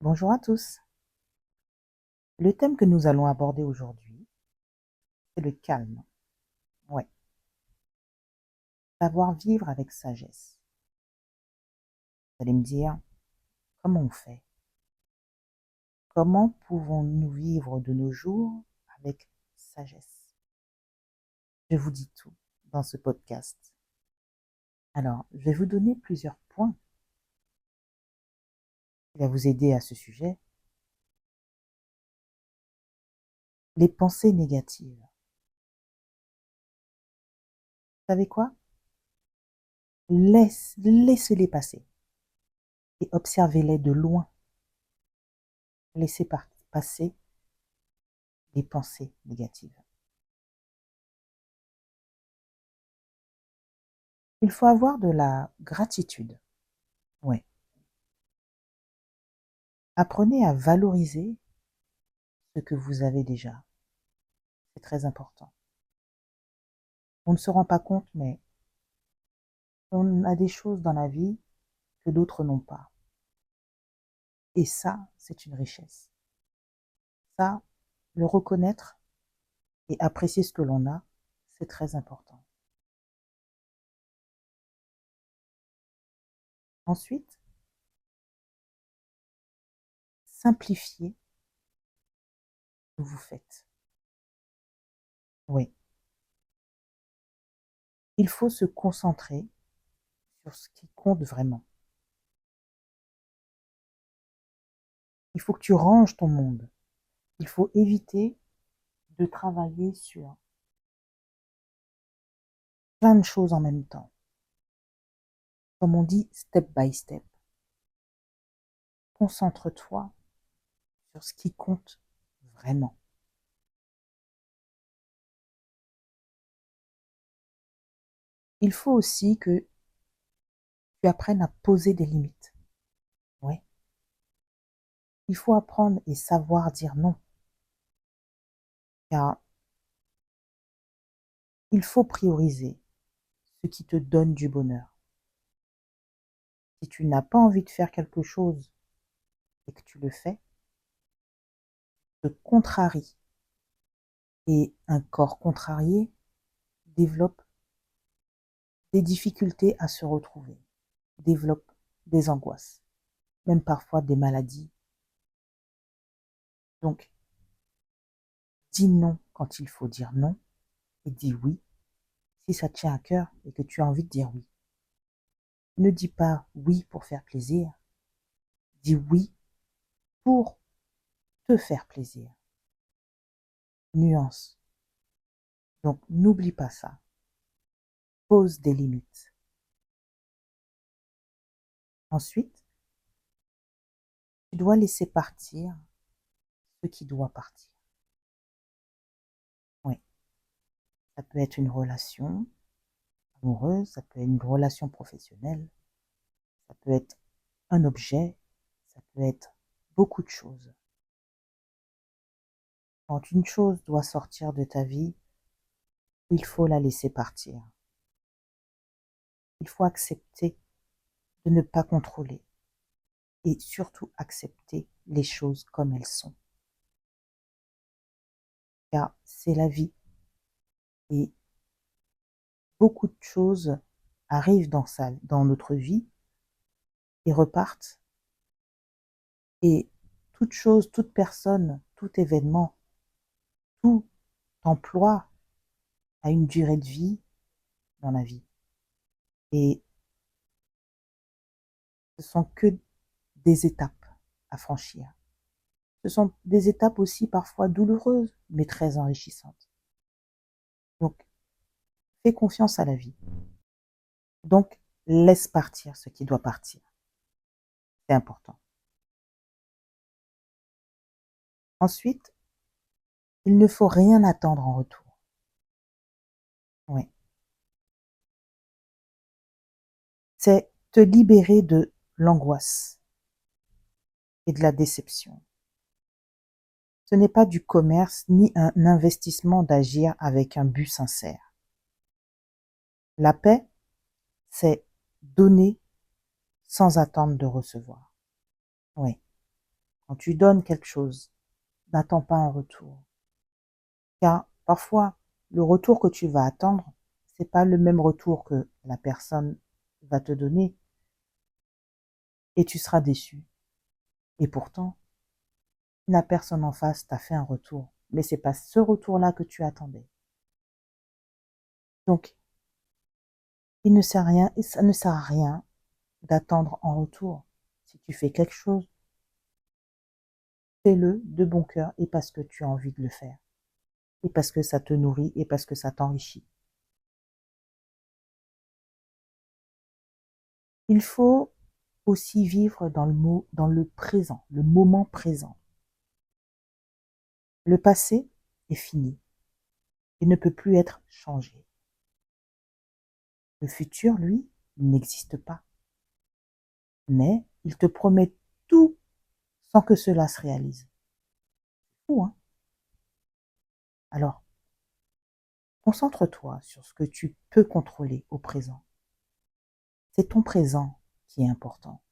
Bonjour à tous. Le thème que nous allons aborder aujourd'hui, c'est le calme. Ouais, savoir vivre avec sagesse. Vous allez me dire, comment on fait? Comment pouvons-nous vivre de nos jours avec sagesse? Je vous dis tout dans ce podcast. Alors, je vais vous donner plusieurs points qui vont vous aider à ce sujet. Les pensées négatives. Vous savez quoi? Laissez-les passer et observez-les de loin. Laissez passer les pensées négatives. Il faut avoir de la gratitude. Ouais. Apprenez à valoriser ce que vous avez déjà. C'est très important. On ne se rend pas compte, mais on a des choses dans la vie que d'autres n'ont pas. Et ça, c'est une richesse. Ça, le reconnaître et apprécier ce que l'on a, c'est très important. Ensuite, simplifiez ce que vous faites. Oui, il faut se concentrer sur ce qui compte vraiment. Il faut que tu ranges ton monde. Il faut éviter de travailler sur plein de choses en même temps. Comme on dit, step by step. Concentre-toi sur ce qui compte vraiment. Il faut aussi que tu apprennes à poser des limites. Ouais. Il faut apprendre et savoir dire non. Car il faut prioriser ce qui te donne du bonheur. Si tu n'as pas envie de faire quelque chose et que tu le fais, te contrarie. Et un corps contrarié développe des difficultés à se retrouver, développe des angoisses, même parfois des maladies. Donc, dis non quand il faut dire non et dis oui si ça te tient à cœur et que tu as envie de dire oui. Ne dis pas oui pour faire plaisir, dis oui pour te faire plaisir. Nuance. Donc n'oublie pas ça. Pose des limites. Ensuite, tu dois laisser partir ce qui doit partir. Oui, ça peut être une relation amoureuse, ça peut être une relation professionnelle, ça peut être un objet, ça peut être beaucoup de choses. Quand une chose doit sortir de ta vie, il faut la laisser partir. Il faut accepter de ne pas contrôler et surtout accepter les choses comme elles sont. Car c'est la vie et beaucoup de choses arrivent dans notre vie et repartent. Et toute chose, toute personne, tout événement, tout emploi a une durée de vie dans la vie. Et ce sont que des étapes à franchir. Ce sont des étapes aussi parfois douloureuses, mais très enrichissantes. Donc, fais confiance à la vie. Donc, laisse partir ce qui doit partir. C'est important. Ensuite, il ne faut rien attendre en retour. Oui. C'est te libérer de l'angoisse et de la déception. Ce n'est pas du commerce ni un investissement d'agir avec un but sincère. La paix, c'est donner sans attendre de recevoir. Oui. Quand tu donnes quelque chose, n'attends pas un retour. Car parfois, le retour que tu vas attendre, c'est pas le même retour que la personne va te donner et tu seras déçu. Et pourtant, la personne en face t'a fait un retour, mais c'est pas ce retour-là que tu attendais. Donc, il ne sert à rien, et ça ne sert à rien d'attendre en retour. Si tu fais quelque chose, fais-le de bon cœur et parce que tu as envie de le faire. Et parce que ça te nourrit et parce que ça t'enrichit. Il faut aussi vivre dans le présent, le moment présent. Le passé est fini. Il ne peut plus être changé. Le futur, lui, il n'existe pas. Mais il te promet tout sans que cela se réalise. Fou, hein? Alors, concentre-toi sur ce que tu peux contrôler au présent. C'est ton présent qui est important.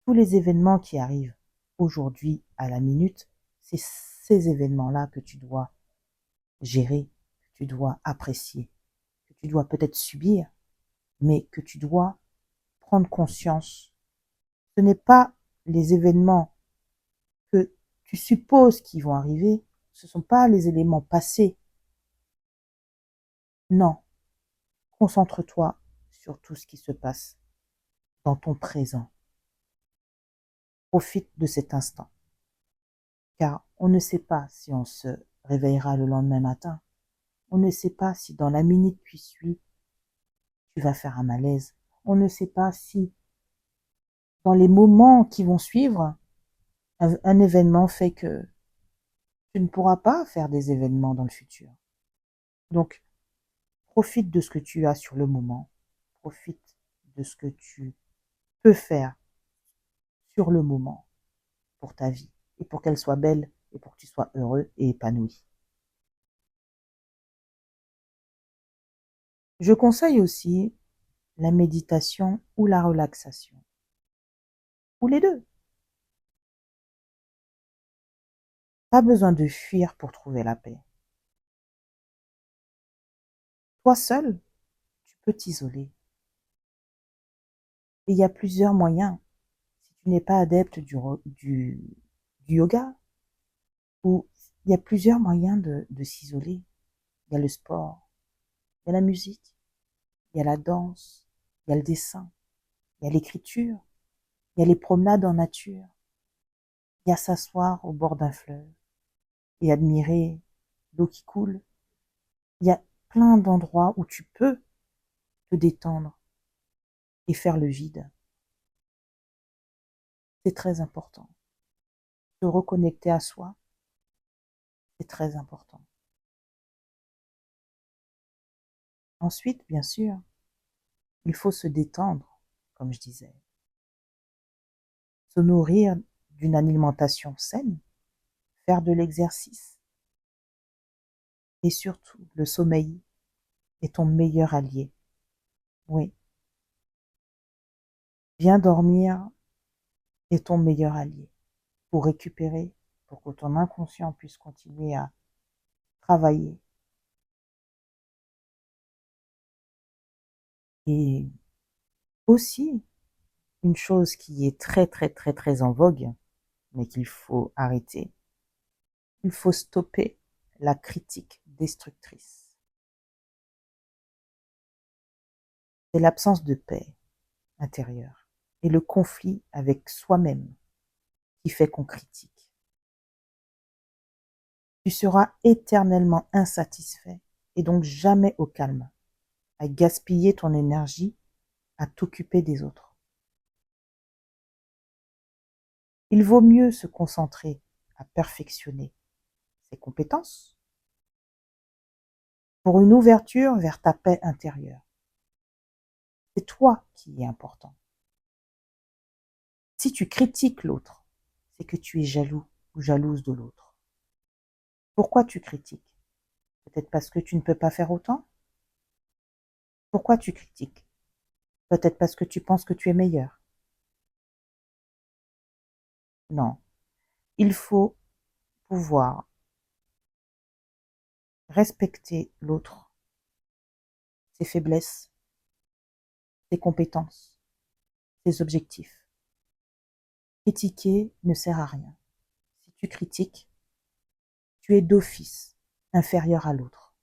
Tous les événements qui arrivent aujourd'hui à la minute, c'est ces événements-là que tu dois gérer, que tu dois apprécier, que tu dois peut-être subir, mais que tu dois prendre conscience. Ce n'est pas les événements que tu supposes qui vont arriver, ce ne sont pas les éléments passés. Non, concentre-toi sur tout ce qui se passe dans ton présent. Profite de cet instant, car on ne sait pas si on se réveillera le lendemain matin. On ne sait pas si dans la minute qui suit, tu vas faire un malaise. On ne sait pas si dans les moments qui vont suivre, un événement fait que tu ne pourras pas faire des événements dans le futur. Donc, profite de ce que tu as sur le moment. Profite de ce que tu peux faire sur le moment pour ta vie et pour qu'elle soit belle et pour que tu sois heureux et épanoui. Je conseille aussi la méditation ou la relaxation, ou les deux. Pas besoin de fuir pour trouver la paix. Toi seul, tu peux t'isoler. Et il y a plusieurs moyens. Si tu n'es pas adepte du yoga, ou il y a plusieurs moyens de s'isoler. Il y a le sport, il y a la musique, il y a la danse, il y a le dessin, il y a l'écriture, il y a les promenades en nature, il y a s'asseoir au bord d'un fleuve et admirer l'eau qui coule. Il y a plein d'endroits où tu peux te détendre et faire le vide. C'est très important. Se reconnecter à soi, c'est très important. Ensuite, bien sûr, il faut se détendre, comme je disais, se nourrir d'une alimentation saine, faire de l'exercice et surtout le sommeil est ton meilleur allié. Oui, bien dormir est ton meilleur allié pour récupérer, pour que ton inconscient puisse continuer à travailler. Et aussi, une chose qui est très très très très en vogue, mais qu'il faut arrêter, il faut stopper la critique destructrice. C'est l'absence de paix intérieure et le conflit avec soi-même qui fait qu'on critique. Tu seras éternellement insatisfait et donc jamais au calme, à gaspiller ton énergie à t'occuper des autres. Il vaut mieux se concentrer à perfectionner ses compétences pour une ouverture vers ta paix intérieure. C'est toi qui es important. Si tu critiques l'autre, c'est que tu es jaloux ou jalouse de l'autre. Pourquoi tu critiques? Peut-être parce que tu ne peux pas faire autant? Pourquoi tu critiques? Peut-être parce que tu penses que tu es meilleur. Non. Il faut pouvoir respecter l'autre, ses faiblesses, ses compétences, ses objectifs. Critiquer ne sert à rien. Si tu critiques, tu es d'office inférieur à l'autre.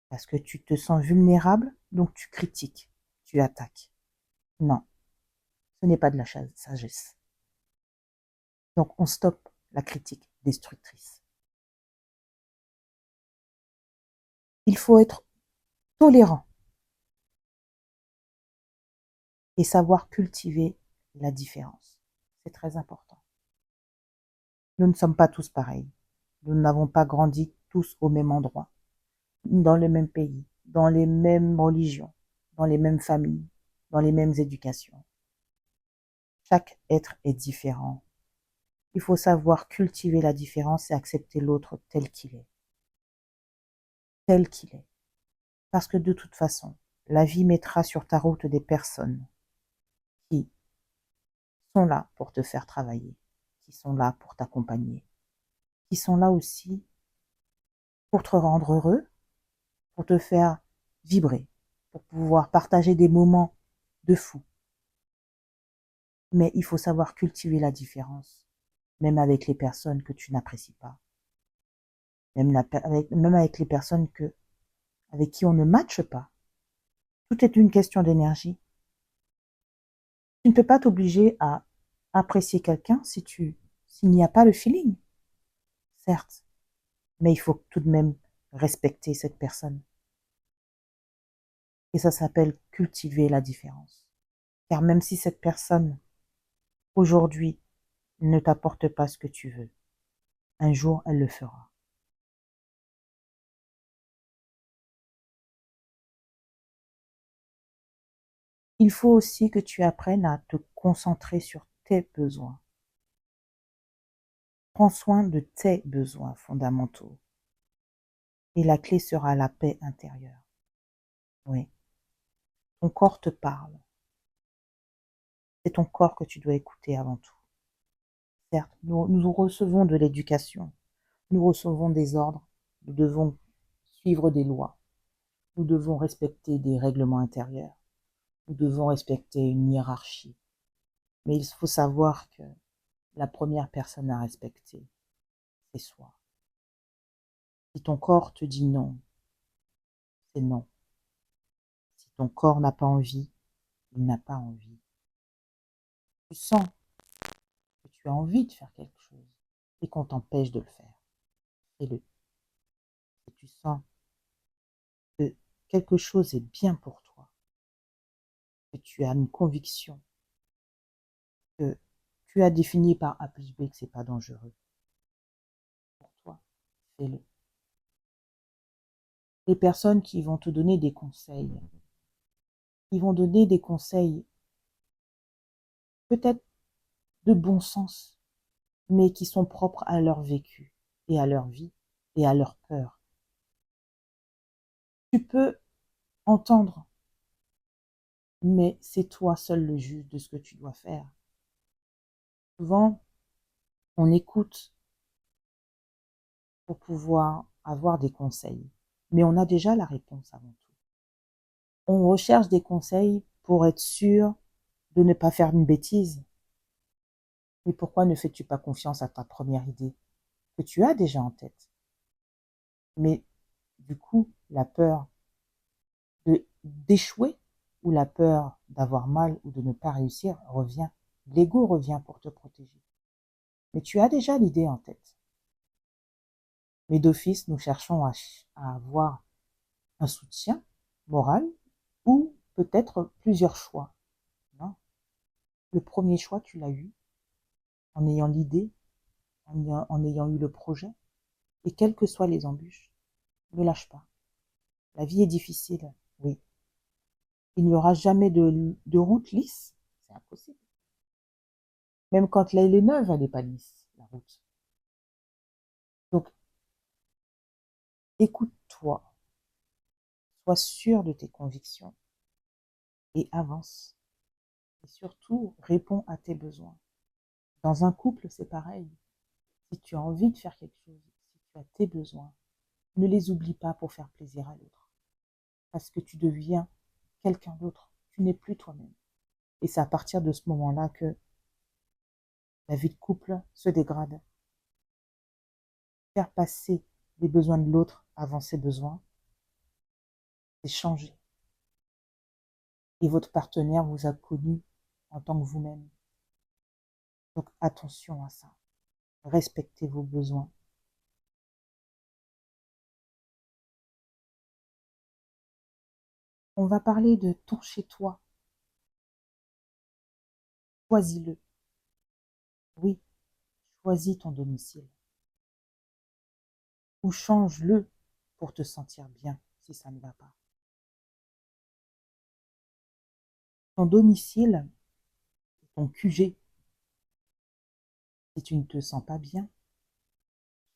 Parce que tu te sens vulnérable, donc tu critiques, tu attaques. Non, ce n'est pas de la sagesse. Donc on stoppe la critique destructrice. Il faut être tolérant et savoir cultiver la différence. C'est très important. Nous ne sommes pas tous pareils. Nous n'avons pas grandi tous au même endroit, dans le même pays, dans les mêmes religions, dans les mêmes familles, dans les mêmes éducations. Chaque être est différent. Il faut savoir cultiver la différence et accepter l'autre tel qu'il est. Tel qu'il est. Parce que de toute façon, la vie mettra sur ta route des personnes qui sont là pour te faire travailler, qui sont là pour t'accompagner, qui sont là aussi pour te rendre heureux, pour te faire vibrer, pour pouvoir partager des moments de fou. Mais il faut savoir cultiver la différence, même avec les personnes que tu n'apprécies pas, même avec les personnes avec qui on ne matche pas. Tout est une question d'énergie. Tu ne peux pas t'obliger à apprécier quelqu'un s'il n'y a pas le feeling, certes, mais il faut tout de même respecter cette personne. Et ça s'appelle cultiver la différence. Car même si cette personne, aujourd'hui, ne t'apporte pas ce que tu veux, un jour, elle le fera. Il faut aussi que tu apprennes à te concentrer sur tes besoins. Prends soin de tes besoins fondamentaux. Et la clé sera la paix intérieure. Oui, ton corps te parle. C'est ton corps que tu dois écouter avant tout. Certes, nous recevons de l'éducation, nous recevons des ordres, nous devons suivre des lois, nous devons respecter des règlements intérieurs, nous devons respecter une hiérarchie. Mais il faut savoir que la première personne à respecter, c'est soi. Si ton corps te dit non, c'est non. Si ton corps n'a pas envie, il n'a pas envie. Tu sens que tu as envie de faire quelque chose et qu'on t'empêche de le faire. Fais-le. Si tu sens que quelque chose est bien pour toi, que tu as une conviction, que tu as défini par A plus B que c'est pas dangereux pour toi, fais-le. Les personnes qui vont te donner des conseils, ils vont donner des conseils peut-être de bon sens, mais qui sont propres à leur vécu et à leur vie et à leur peur. Tu peux entendre, mais c'est toi seul le juge de ce que tu dois faire. Souvent, on écoute pour pouvoir avoir des conseils, mais on a déjà la réponse avant tout. On recherche des conseils pour être sûr de ne pas faire une bêtise. Mais pourquoi ne fais-tu pas confiance à ta première idée que tu as déjà en tête? Mais du coup, la peur d'échouer ou la peur d'avoir mal ou de ne pas réussir revient. L'ego revient pour te protéger. Mais tu as déjà l'idée en tête. Mais d'office, nous cherchons à avoir un soutien moral ou peut-être plusieurs choix. Non. Le premier choix, tu l'as eu en ayant l'idée, en ayant eu le projet. Et quelles que soient les embûches, ne lâche pas. La vie est difficile, oui. Il n'y aura jamais de route lisse, c'est impossible. Même quand elle est neuve, elle n'est pas lisse, la route. Donc, écoute-toi, sois sûr de tes convictions et avance. Et surtout, réponds à tes besoins. Dans un couple, c'est pareil. Si tu as envie de faire quelque chose, si tu as tes besoins, ne les oublie pas pour faire plaisir à l'autre. Parce que tu deviens quelqu'un d'autre. Tu n'es plus toi-même. Et c'est à partir de ce moment-là que la vie de couple se dégrade. Faire passer les besoins de l'autre avant ses besoins, c'est changer. Et votre partenaire vous a connu en tant que vous-même. Donc attention à ça. Respectez vos besoins. On va parler de ton chez-toi. Choisis-le. Oui, choisis ton domicile. Ou change-le pour te sentir bien si ça ne va pas. Ton domicile, ton QG, si tu ne te sens pas bien,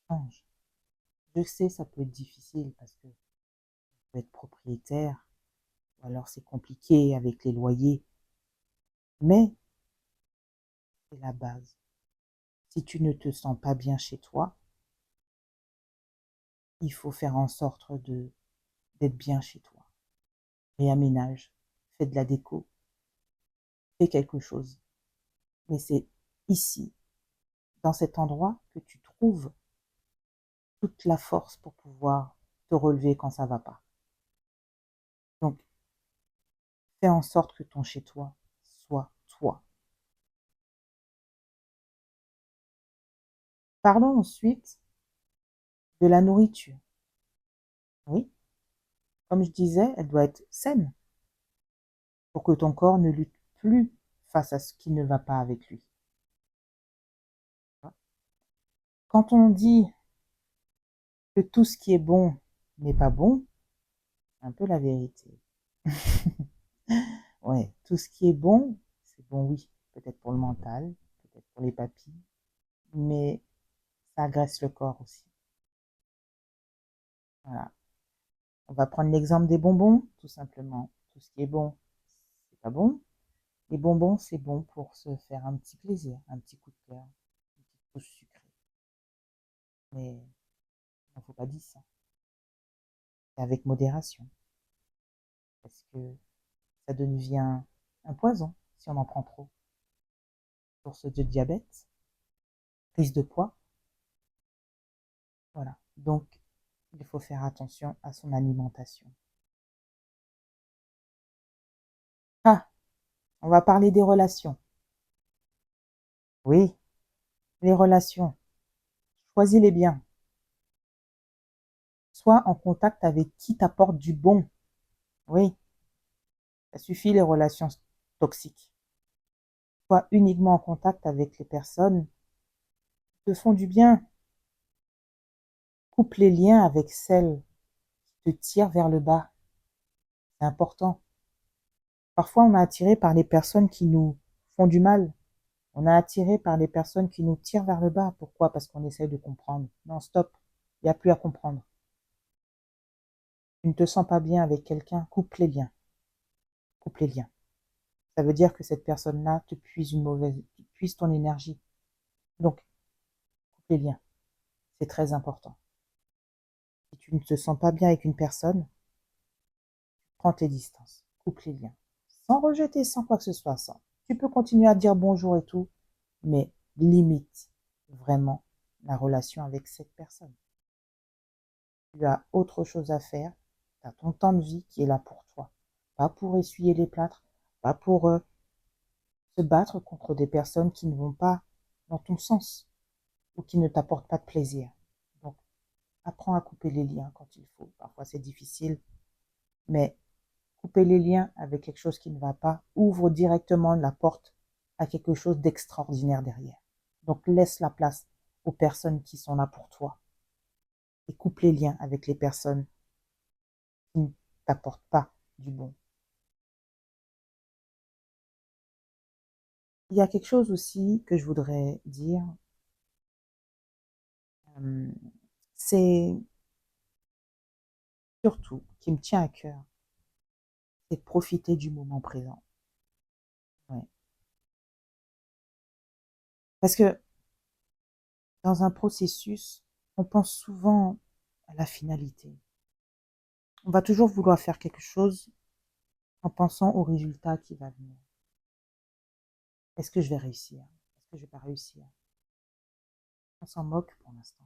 change. Je sais, ça peut être difficile parce que tu peux être propriétaire, ou alors c'est compliqué avec les loyers, mais c'est la base. Si tu ne te sens pas bien chez toi, il faut faire en sorte d'être bien chez toi. Réaménage, fais de la déco, fais quelque chose. Mais c'est ici, dans cet endroit, que tu trouves toute la force pour pouvoir te relever quand ça va pas. Donc, fais en sorte que ton chez-toi soit toi. Parlons ensuite de la nourriture. Oui, comme je disais, elle doit être saine pour que ton corps ne lutte plus face à ce qui ne va pas avec lui. Quand on dit que tout ce qui est bon n'est pas bon, c'est un peu la vérité. Ouais, tout ce qui est bon, c'est bon, oui, peut-être pour le mental, peut-être pour les papilles, mais ça agresse le corps aussi. Voilà. On va prendre l'exemple des bonbons, tout simplement. Tout ce qui est bon, c'est pas bon. Les bonbons, c'est bon pour se faire un petit plaisir, un petit coup de cœur, une petite couche sucrée. Mais il ne faut pas dire ça. C'est avec modération, parce que ça devient un poison si on en prend trop. Source de diabète, prise de poids, voilà. Donc, il faut faire attention à son alimentation. Ah, on va parler des relations. Oui, les relations. Choisis-les bien. Sois en contact avec qui t'apporte du bon. Oui, ça suffit les relations toxiques. Sois uniquement en contact avec les personnes qui te font du bien. Coupe les liens avec celles qui te tirent vers le bas. C'est important. Parfois, on est attiré par les personnes qui nous font du mal. On est attiré par les personnes qui nous tirent vers le bas. Pourquoi? Parce qu'on essaye de comprendre. Non, stop. Il n'y a plus à comprendre. Tu ne te sens pas bien avec quelqu'un, coupe les liens. Coupe les liens. Ça veut dire que cette personne-là te puise te puise ton énergie. Donc, coupe les liens. C'est très important. Si tu ne te sens pas bien avec une personne, prends tes distances. Coupe les liens. Sans rejeter, sans quoi que ce soit, sans. Tu peux continuer à dire bonjour et tout, mais limite vraiment la relation avec cette personne. Tu as autre chose à faire. Tu as ton temps de vie qui est là pour toi. Pas pour essuyer les plâtres, pas pour se battre contre des personnes qui ne vont pas dans ton sens ou qui ne t'apportent pas de plaisir. Donc, apprends à couper les liens quand il faut. Parfois, c'est difficile, mais couper les liens avec quelque chose qui ne va pas ouvre directement la porte à quelque chose d'extraordinaire derrière. Donc, laisse la place aux personnes qui sont là pour toi et coupe les liens avec les personnes qui ne t'apportent pas du bon. Il y a quelque chose aussi que je voudrais dire, euh, c'est surtout qui me tient à cœur, c'est de profiter du moment présent. Ouais. Parce que Dans un processus, on pense souvent à la finalité. On va toujours vouloir faire quelque chose en pensant au résultat qui va venir. Est-ce que je vais réussir? Est-ce que je vais pas réussir? On s'en moque pour l'instant.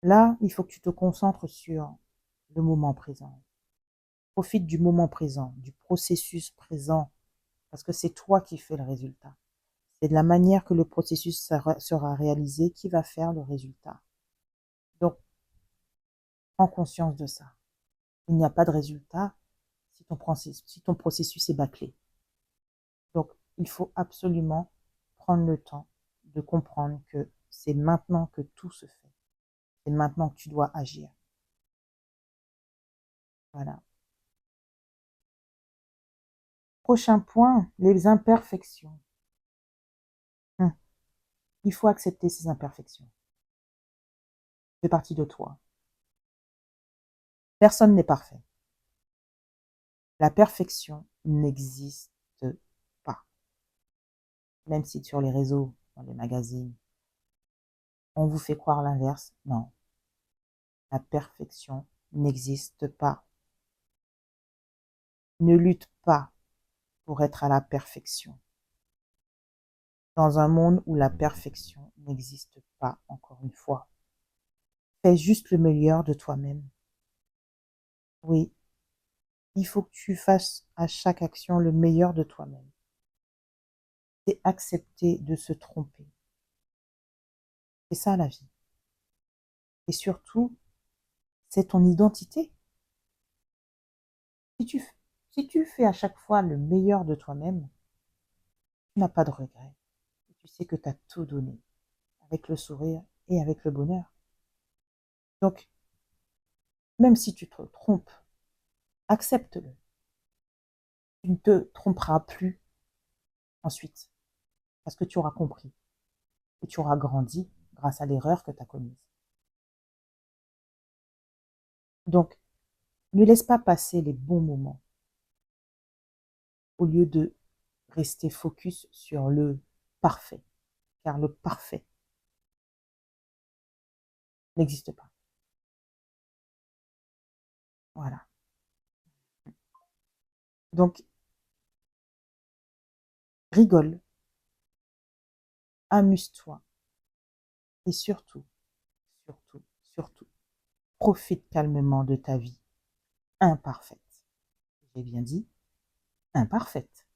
Là, il faut que tu te concentres sur le moment présent. Profite du moment présent, du processus présent, parce que c'est toi qui fais le résultat. C'est de la manière que le processus sera réalisé qui va faire le résultat. Donc, prends conscience de ça. Il n'y a pas de résultat si ton processus est bâclé. Donc, il faut absolument prendre le temps de comprendre que c'est maintenant que tout se fait. C'est maintenant que tu dois agir. Voilà. Prochain point, les imperfections. Il faut accepter ces imperfections. Ça fait partie de toi. Personne n'est parfait. La perfection n'existe pas. Même si sur les réseaux, dans les magazines, on vous fait croire l'inverse, non. La perfection n'existe pas. Ne lutte pas pour être à la perfection. Dans un monde où la perfection n'existe pas, encore une fois. Fais juste le meilleur de toi-même. Oui, il faut que tu fasses à chaque action le meilleur de toi-même. C'est accepter de se tromper. C'est ça la vie. Et surtout, c'est ton identité. Si tu, si tu fais à chaque fois le meilleur de toi-même, tu n'as pas de regrets. Tu sais que tu as tout donné, avec le sourire et avec le bonheur. Donc, même si tu te trompes, accepte-le. Tu ne te tromperas plus ensuite, parce que tu auras compris et tu auras grandi grâce à l'erreur que tu as commise. Donc, ne laisse pas passer les bons moments au lieu de rester focus sur le parfait, car le parfait n'existe pas. Voilà. Donc, rigole, amuse-toi et surtout, surtout, surtout, profite calmement de ta vie imparfaite. J'ai bien dit imparfaite.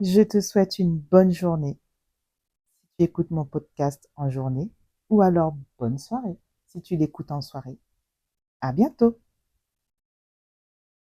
Je te souhaite une bonne journée si tu écoutes mon podcast en journée ou alors bonne soirée si tu l'écoutes en soirée. À bientôt!